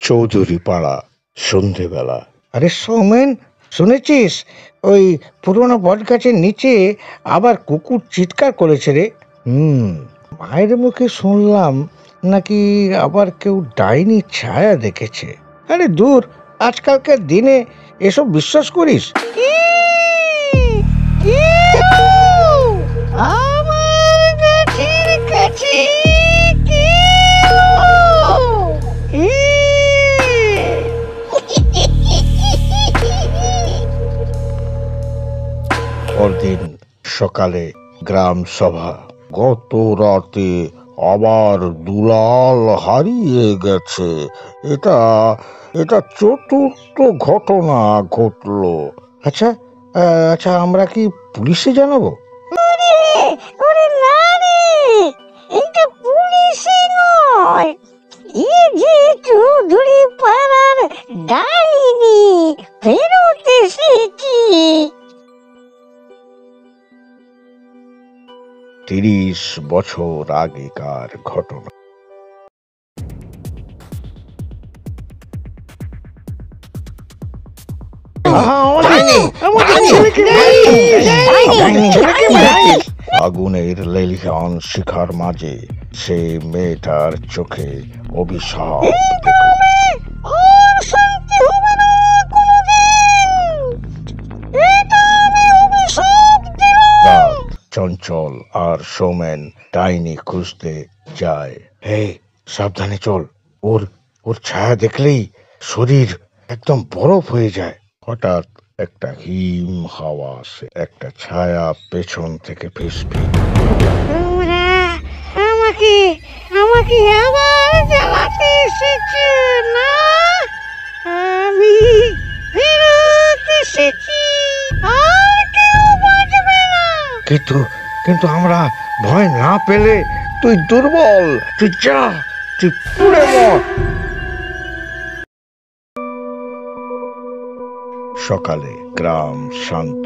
চৌধুরী পাড়া, সন্ধেবেলা। আরে সৌমেন, শুনেছিস ওই পুরোনো বট গাছের নিচে আবার কুকুর চিৎকার করেছে রে। মায়ের মুখে শুনলাম নাকি আবার কেউ ডাইনি ছায়া দেখেছে। আরে দূর, আজকালকার দিনে এসব বিশ্বাস করিস? আমার গাছের কাছে পরদিন সকালে গ্রাম সভা। গত রাতে আবার দুলাল হারিয়ে গেছে, এটা এটা চতুর্থ ঘটনা ঘটলো। আচ্ছা, আচ্ছা, আমরা কি পুলিশে জানাবো? ওরে না রে, এটা পুলিশে নয়, এ যে চৌধুরী পাড়ার ডাইনি ফেরত এসেছি। 30 বছর আগেকার ঘটনা। আগুনের লেলিহান শিখার মাঝে সে মেয়েটার চোখে অভিশাপ দেখল। আর শান্তি হবে না কোনোদিন, এটা আমি অভিশাপ দিলাম। রাত, চঞ্চল আর সৌমেন ডাইনি খুঁজতে যায়। হে, সাবধানে চল, ওর ওর ছায়া দেখলেই শরীর একদম বরফ হয়ে যায়। হঠাৎ একটা হিম হাওয়া আসে, একটা ছায়া পেছন থেকে ফিসফি। তোমরা আমাকে আমাকে আবার জ্বালাতে এসেছে না? আমি ফেরত এসেছি, আর কেউ বাঁচবে না। কিন্তু কিন্তু আমরা ভয় না পেলে? তুই দুর্বল, তুই যা, তুই পুড়ে মর। সকালে গ্রাম শান্ত।